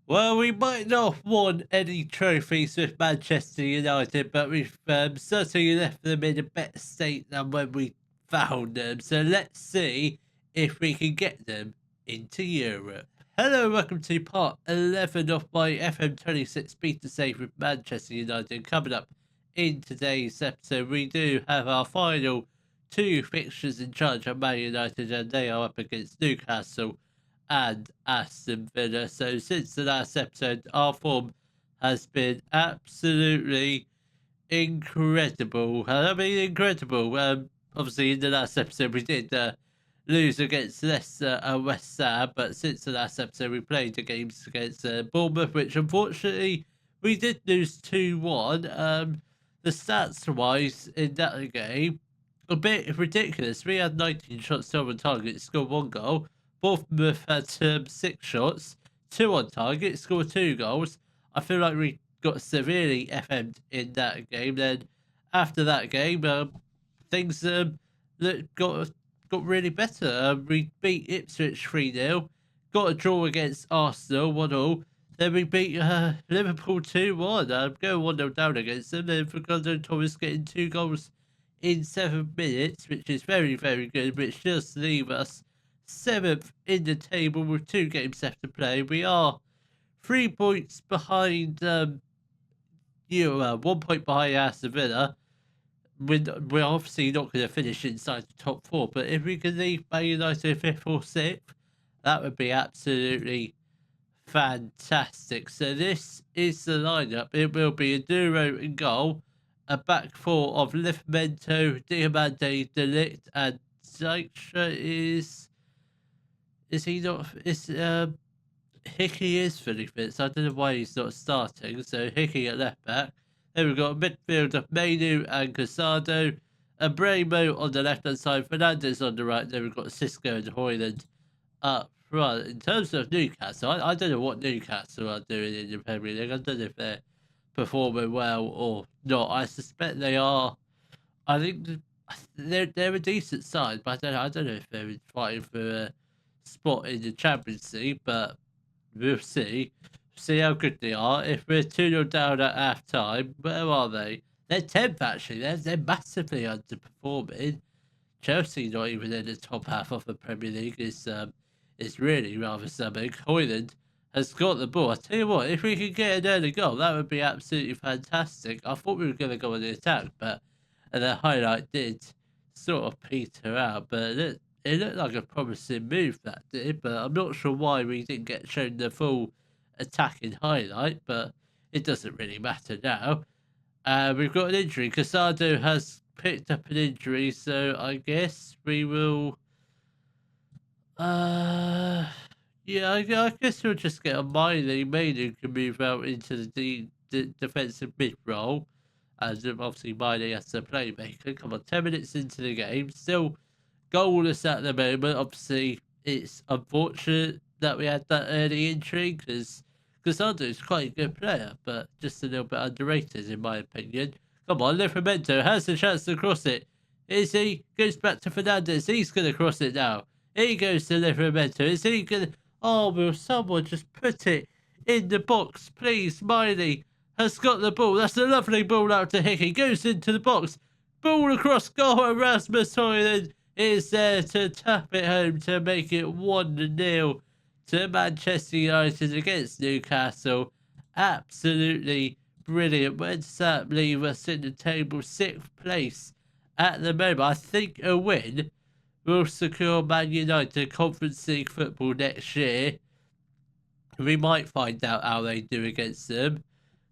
Well, we might not have won any trophies with Manchester United, but we've certainly left them in a better state than when we found them. So let's see if we can get them into Europe. Hello, welcome to part 11 of my FM26 beta save with Manchester United. Coming up in today's episode, we do have our final two fixtures in charge of Man United, and they are up against Newcastle and Aston Villa. So since the last episode, our form has been absolutely incredible. I mean, incredible. Obviously, in the last episode, we did lose against Leicester and West Ham, but since the last episode, we played the games against Bournemouth, which unfortunately we did lose 2-1. The stats wise in that game, a bit ridiculous. We had 19 shots on target, scored one goal. Bournemouth had 6 shots, 2 on target, scored 2 goals. I feel like we got severely FM'd in that game. Then after that game, things got really better. We beat Ipswich 3-0, got a draw against Arsenal 1-0. Then we beat Liverpool 2-1. Going 1-0 down against them. Then Fernando Thomas getting 2 goals in 7 minutes, which is very, very good, which does leave us 7th in the table with 2 games left to play. We are 3 points behind, 1 point behind Aston Villa. We're obviously not going to finish inside the top 4, but if we can leave Man United 5th or 6th, that would be absolutely fantastic. So this is the lineup. It will be a Duro in goal, a back 4 of Livramento, Diamande, De Ligt, and Dykstra is he not? Hickey is fully fit, so I don't know why he's not starting. So Hickey at left back. Then we've got a midfield of Mainu and Casado, and Bremo on the left hand side, Fernandez on the right. Then we've got Cisco and Hoyland up front. In terms of Newcastle, I don't know what Newcastle are doing in the Premier League. I don't know if they're performing well or not. I suspect they are. I think they're a decent side, but I don't know if they're fighting for a spot in the Champions League, but we'll see. See how good they are. If we're 2-0 down at half time, where are they? They're 10th actually. They're massively underperforming. Chelsea not even in the top half of the Premier League is really rather something. Hoyland has got the ball. I tell you what, if we could get an early goal, that would be absolutely fantastic. I thought we were going to go on the attack, but the highlight did sort of peter out. But it looked like a promising move, that did, but I'm not sure why we didn't get shown the full attacking highlight, but it doesn't really matter now. We've got an injury. Casado has picked up an injury, so I guess we will... yeah, I guess we'll just get a Miley. Miley can move out into the defensive mid role, as obviously Miley has a playmaker. Come on, 10 minutes into the game, still goalless at the moment. Obviously, it's unfortunate that we had that early injury because Casando's quite a good player, but just a little bit underrated in my opinion. Come on, Livramento has the chance to cross it. Is he? Goes back to Fernandez. He's going to cross it now. He goes to Livramento. Is he going to... Oh, will someone just put it in the box, please? Miley has got the ball. That's a lovely ball out to Hickey. Goes into the box. Ball across goal, and Rasmus Højlund is there to tap it home to make it 1-0 to Manchester United against Newcastle. Absolutely brilliant. Where does that leave us in the table? 6th place at the moment. I think a win will secure Man United Conference League football next year. We might find out how they do against them,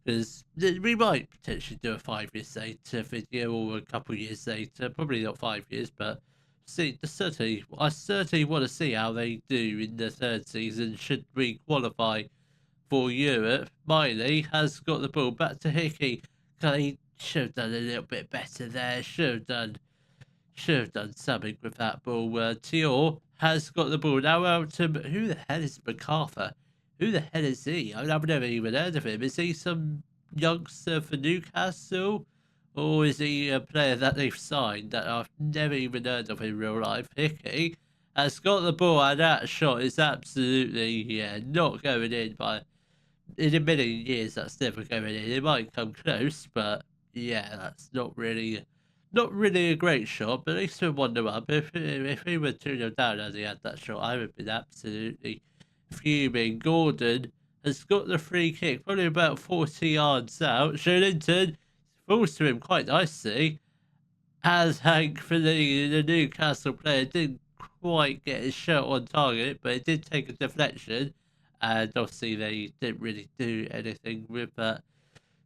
because we might potentially do a 5 years later video or a couple years later. Probably not 5 years, but I certainly want to see how they do in the 3rd season should we qualify for Europe. Miley has got the ball back to Hickey. He should have done a little bit better there. Should have done something with that ball. Tior has got the ball now out to... Who the hell is MacArthur? Who the hell is he? I mean, I've never even heard of him. Is he some youngster for Newcastle? Or is he a player that they've signed that I've never even heard of in real life? Hickey has got the ball, and that shot is absolutely, not going in by in a million years, that's never going in. It might come close, but yeah, that's not really a great shot. But at least we 1-0 up. If we were 2-0 down as he had that shot, I would have been absolutely fuming. Gordon has got the free kick, probably about 40 yards out. Shillington falls to him quite nicely. As thankfully the Newcastle player didn't quite get his shot on target, but it did take a deflection. And obviously they didn't really do anything with that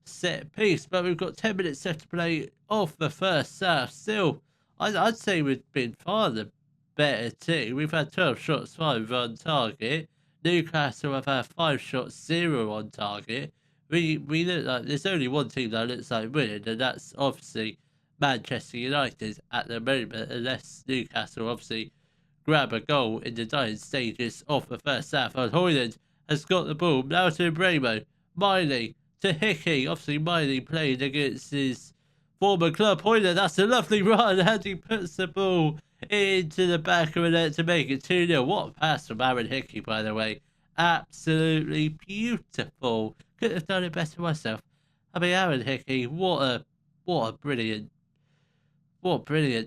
set piece. But we've got 10 minutes left to play off the first half. Still, I'd say we've been far the better team. We've had 12 shots, 5 on target. Newcastle have had 5 shots, 0 on target. We look like there's only one team that looks like winning, and that's obviously Manchester United at the moment, unless Newcastle obviously grab a goal in the dying stages of the first half. And Hoyland has got the ball now to Bremo, Miley to Hickey. Obviously, Miley playing against his former club. Hoyland, that's a lovely run, and he puts the ball into the back of the net to make it 2-0. What a pass from Aaron Hickey, by the way. Absolutely beautiful. Couldn't have done it better myself. I mean, Aaron Hickey, what a brilliant,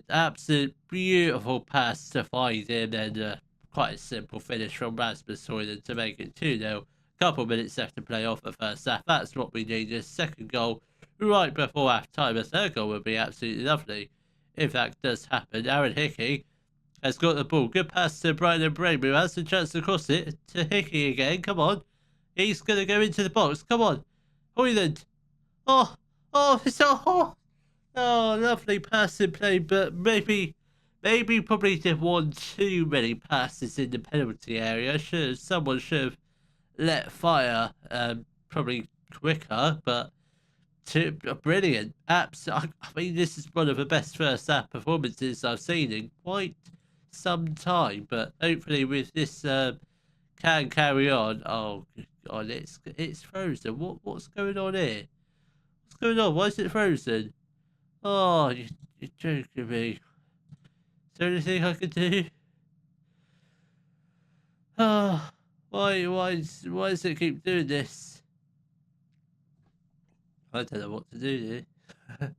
absolute beautiful pass to find him, and quite a simple finish from Rasmus Højlund to make it 2-0. Couple minutes left to play off the first half. That's what we need. A second goal right before half time. A third goal would be absolutely lovely if that does happen. Aaron Hickey has got the ball. Good pass to Brian Brame, who has the chance to cross it to Hickey again. Come on. He's going to go into the box. Come on. Højlund. Oh, lovely passing play, but maybe probably did one too many passes in the penalty area. Someone should have let fire probably quicker, but brilliant. I mean, this is one of the best first half performances I've seen in quite some time, but hopefully with this can carry on. Oh god, it's frozen. What's going on here? What's going on? Why is it frozen? Oh, you're joking me. Is there anything I can do? Oh, why does it keep doing this? I don't know what to do here.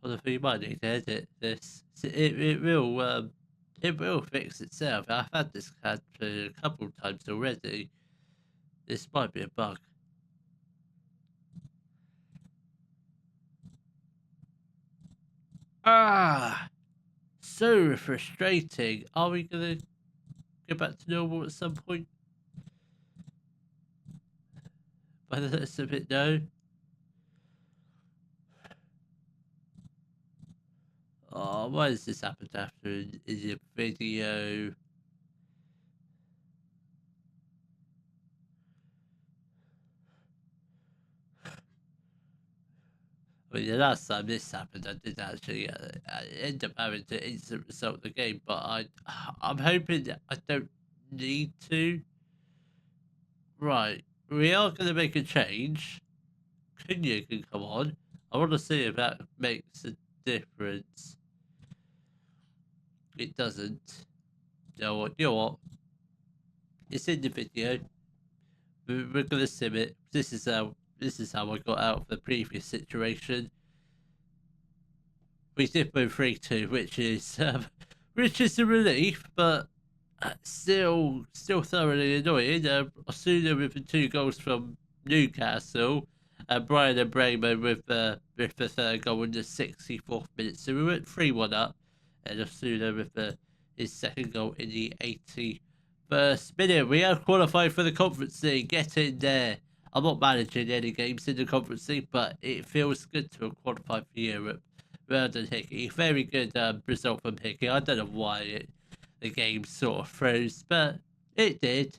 Honestly, you might need to edit this. It will fix itself. I've had this CAD a couple of times already. This might be a bug. So frustrating. Are we gonna go back to normal at some point? By the looks of it, no. Oh, why does this happen after in the video? I mean, the last time this happened, I did actually end up having to instant result the game, but I'm hoping that I don't need to. Right, we are going to make a change. Cunha can come on. I want to see if that makes a difference. It doesn't. You know what? It's in the video. We're going to sim it. This is how I got out of the previous situation. We did move 3-2, which is a relief, but still thoroughly annoying. Osuna with the 2 goals from Newcastle, and Brian and Brayman with the third goal in the 64th minute. So we went 3-1 up, and Osuna with his second goal in the 81st minute. We are qualified for the Conference League. Get in there. I'm not managing any games in the Conference League, but it feels good to have qualified for Europe. Well done, Hickey. Very good result from Hickey. I don't know why the game sort of froze, but it did.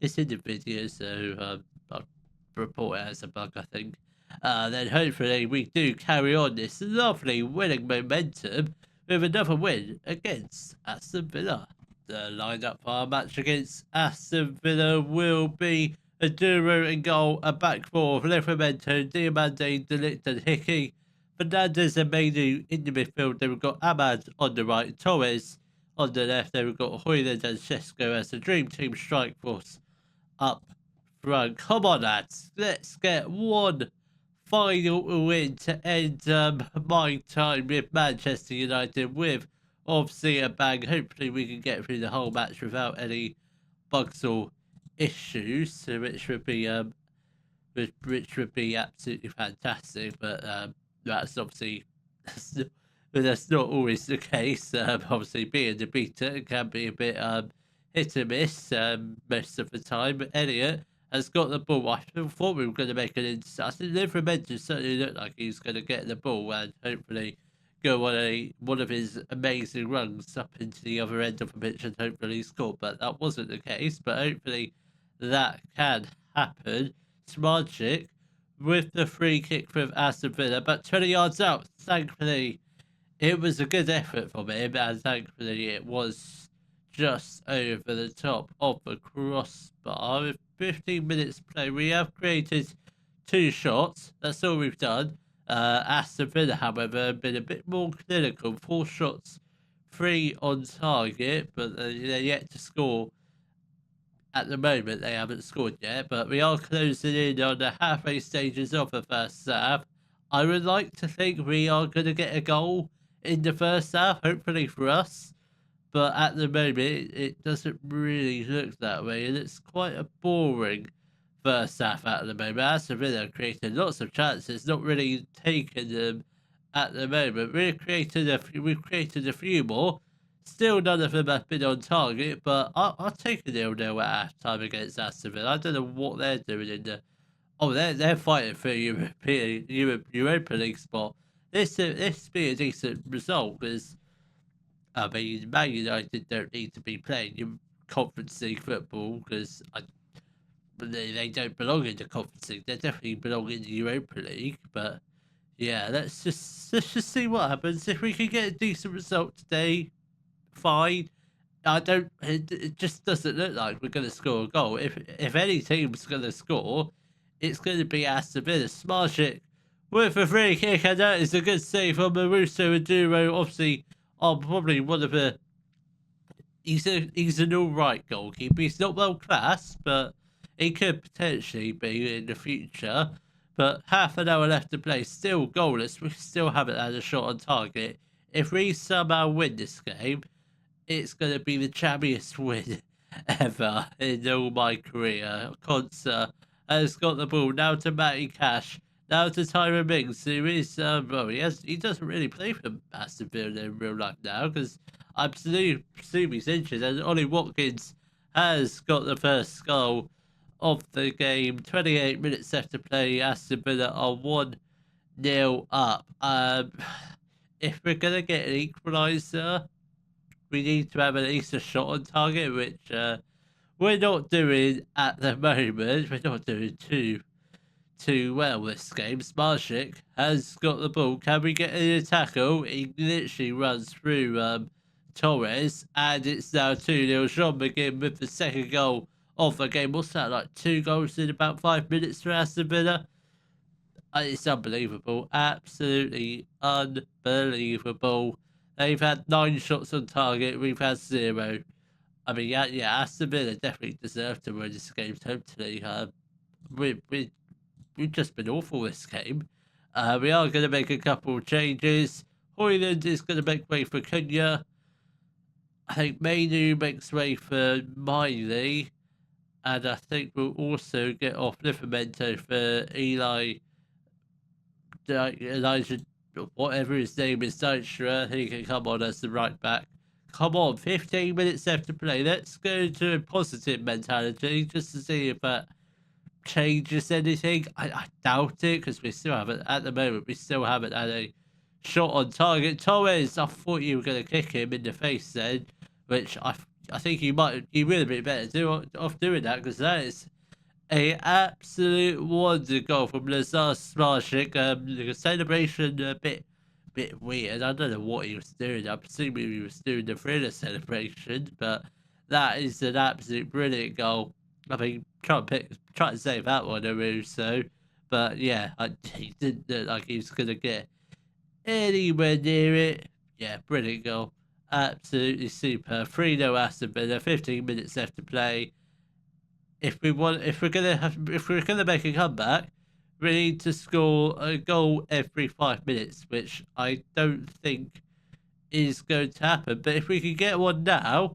It's in the video, so I'll report it as a bug, I think. Then hopefully we do carry on this lovely winning momentum with another win against Aston Villa. The lineup for our match against Aston Villa will be Aduro in goal, a back four of Livramento, Diamande, De Ligt and Hickey, Fernandez and Mainu in the midfield. Then we've got Ahmad on the right, Torres on the left. Then we've got Højlund and Shesko as the dream team strike force up run. Come on, lads. Let's get one final win to end my time with Manchester United with obviously a bang. Hopefully we can get through the whole match without any bugs or issues, which would be which would be absolutely fantastic. But that's obviously that's not always the case. Obviously, being the beta can be a bit hit and miss most of the time. But Elliot has got the ball. I thought we were going to make an interception. Livramento certainly looked like he was going to get the ball and hopefully go on one of his amazing runs up into the other end of the pitch and hopefully score. But that wasn't the case. But hopefully that can happen. Smartchick with the free kick from Aston Villa, but 20 yards out. Thankfully, it was a good effort from him, and thankfully, it was just over the top of the crossbar. With 15 minutes play, we have created 2 shots. That's all we've done. Aston Villa, however, have been a bit more clinical. 4 shots, 3 on target, but they're yet to score. At the moment, they haven't scored yet, but we are closing in on the halfway stages of the first half. I would like to think we are going to get a goal in the first half, hopefully for us. But at the moment, it doesn't really look that way, and it's quite a boring first half at the moment. Aston Villa created lots of chances, not really taking them at the moment. We've created a few more. Still, none of them have been on target, but I'll take a 0-0 at halftime against Aston Villa. I don't know what they're doing in the. Oh, they're fighting for Europa League spot. This be a decent result because I mean Man United don't need to be playing Conference League football because they don't belong in the Conference League. They definitely belong in the Europa League, but yeah, let's just see what happens. If we can get a decent result today, fine. It just doesn't look like we're going to score a goal. If any team's going to score, it's going to be Aston Villa. Smartchick with a free kick, and that is a good save from Maruso and Duro. Obviously, probably one of the. He's an all right goalkeeper. He's not world class, but he could potentially be in the future. But half an hour left to play, still goalless. We still haven't had a shot on target. If we somehow win this game, it's going to be the champiest win ever in all my career. Conser has got the ball now to Matty Cash, now to Tyron Mings, who is he doesn't really play for Aston Villa in real life now because I presume he's injured. And Ollie Watkins has got the first goal of the game. 28 minutes left to play. Aston Villa are 1-0 up. If we're gonna get an equaliser, we need to have at least a shot on target, which we're not doing at the moment. We're not doing too well this game. Smartchick has got the ball. Can we get in a tackle? He literally runs through Torres, and it's now 2-0. Sean McGinn with the second goal of the game. What's that, like 2 goals in about 5 minutes for Aston Villa? It's unbelievable. Absolutely unbelievable. They've had 9 shots on target. We've had 0. I mean, yeah, Aston Villa definitely deserve to win this game totally. We've just been awful this game. We are going to make a couple of changes. Hoyland is going to make way for Cunha. I think Mainu makes way for Miley. And I think we'll also get off Livramento for Elijah, whatever his name is, Dykstra. He can come on as the right back. Come on, 15 minutes left to play. Let's go to a positive mentality just to see if that changes anything. I doubt it because we still haven't, at the moment, we still haven't had a shot on target. Torres, I thought you were going to kick him in the face then, which I think you would have been better off doing that because that is a absolute wonder goal from Lazar Smartchick. The celebration a bit weird. I don't know what he was doing. I'm assuming he was doing the thriller celebration, but that is an absolute brilliant goal. I mean, try to save that one, so. But yeah, he didn't look like he was gonna get anywhere near it. Yeah, brilliant goal. Absolutely super. 3-0 Aston Villa, 15 minutes left to play. if we're gonna make a comeback, we need to score a goal every 5 minutes, which I don't think is going to happen. But if we can get one now,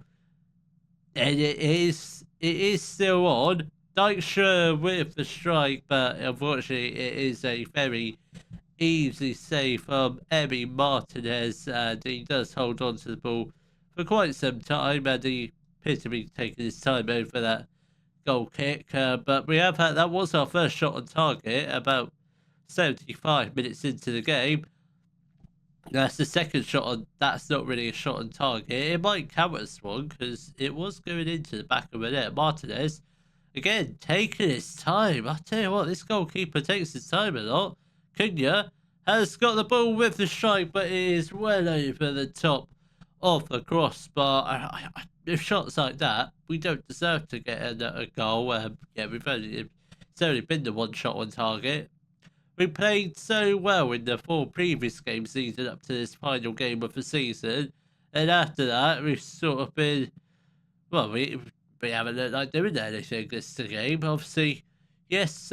and it is still on. Dykstra with the strike, but unfortunately it is a very easy save from Emi Martinez, and he does hold on to the ball for quite some time, and he appears to be taking his time over that goal kick. But we have had, that was our first shot on target about 75 minutes into the game. That's the second shot on. That's not really a shot on target. It might count as one because it was going into the back of the net. Martinez, again, taking his time. I tell you what, this goalkeeper takes his time a lot. Cunha has got the ball with the strike, but it is well over the top of the crossbar. With shots like that, we don't deserve to get a goal. Yeah, it's only been the one shot on target. We played so well in the 4 previous games leading up to this final game of the season, and after that we've sort of been, well, we haven't looked like doing anything this game. Obviously, yes,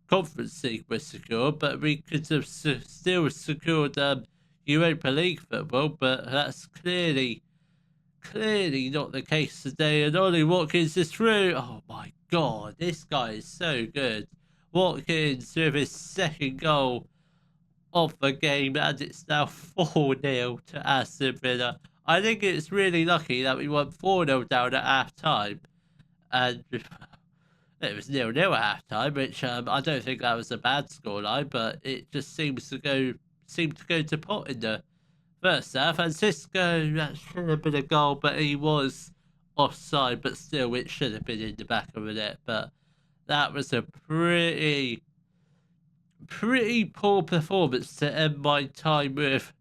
Conference League was secure, but we could have still secured Europa League football, but that's clearly not the case today. And Ollie Watkins is through. Oh my God, this guy is so good. Watkins with his second goal of the game, and it's now 4-0 to Aston Villa. I think it's really lucky that we went 4-0 down at half time, and it was 0-0 at half time, which I don't think that was a bad scoreline, but it just seemed to go to pot in the first half. And Cisco, that should have been a goal, but he was offside, but still it should have been in the back of the net. But that was a pretty poor performance to end my time with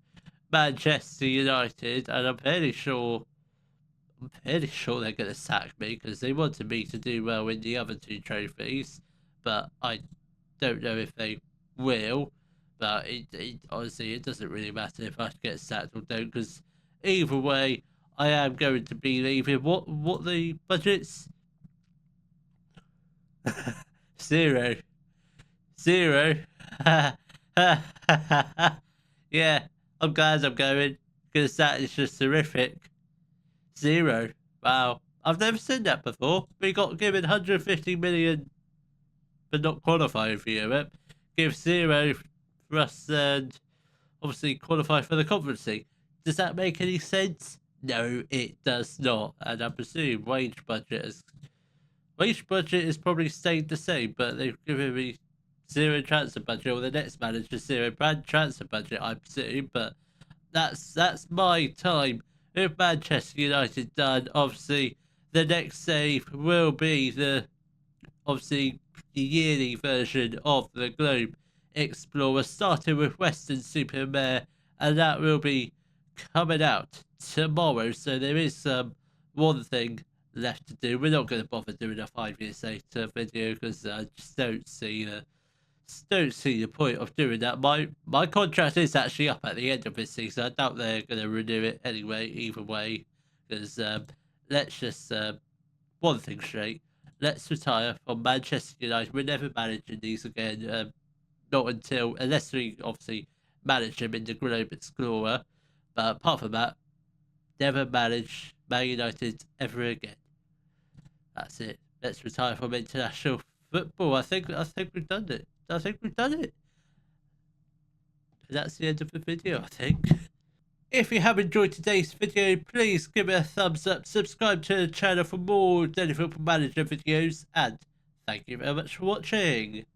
Manchester United, and I'm fairly sure they're going to sack me because they wanted me to do well in the other 2 trophies, but I don't know if they will. But honestly, it doesn't really matter if I get sacked or don't, because either way, I am going to be leaving. What the budgets? 0. Yeah, I'm glad I'm going, because that is just horrific. 0. Wow. I've never seen that before. We got given 150 million for not qualifying for Europe. Give 0 for us and obviously qualify for the Conference League. Does that make any sense? No, it does not. And I presume wage budget is probably stayed the same, but they've given me 0 transfer budget, or the next manager 0 transfer budget, I presume. But that's my time with Manchester United done. Obviously, the next save will be the yearly version of the Globe Explorer, starting with Western Supermare, and that will be coming out tomorrow. So there is one thing left to do. We're not going to bother doing a 5 years later video because I just don't see the point of doing that. My contract is actually up at the end of this season. I doubt they're going to renew it anyway, either way, because let's just one thing straight. Let's retire from Manchester United. We're never managing these again. Not unless we obviously manage them in the Globe Explorer. But apart from that, never manage Man United ever again. That's it. Let's retire from international football. I think we've done it. That's the end of the video, I think. If you have enjoyed today's video, please give it a thumbs up, subscribe to the channel for more Daily Football Manager videos, and thank you very much for watching.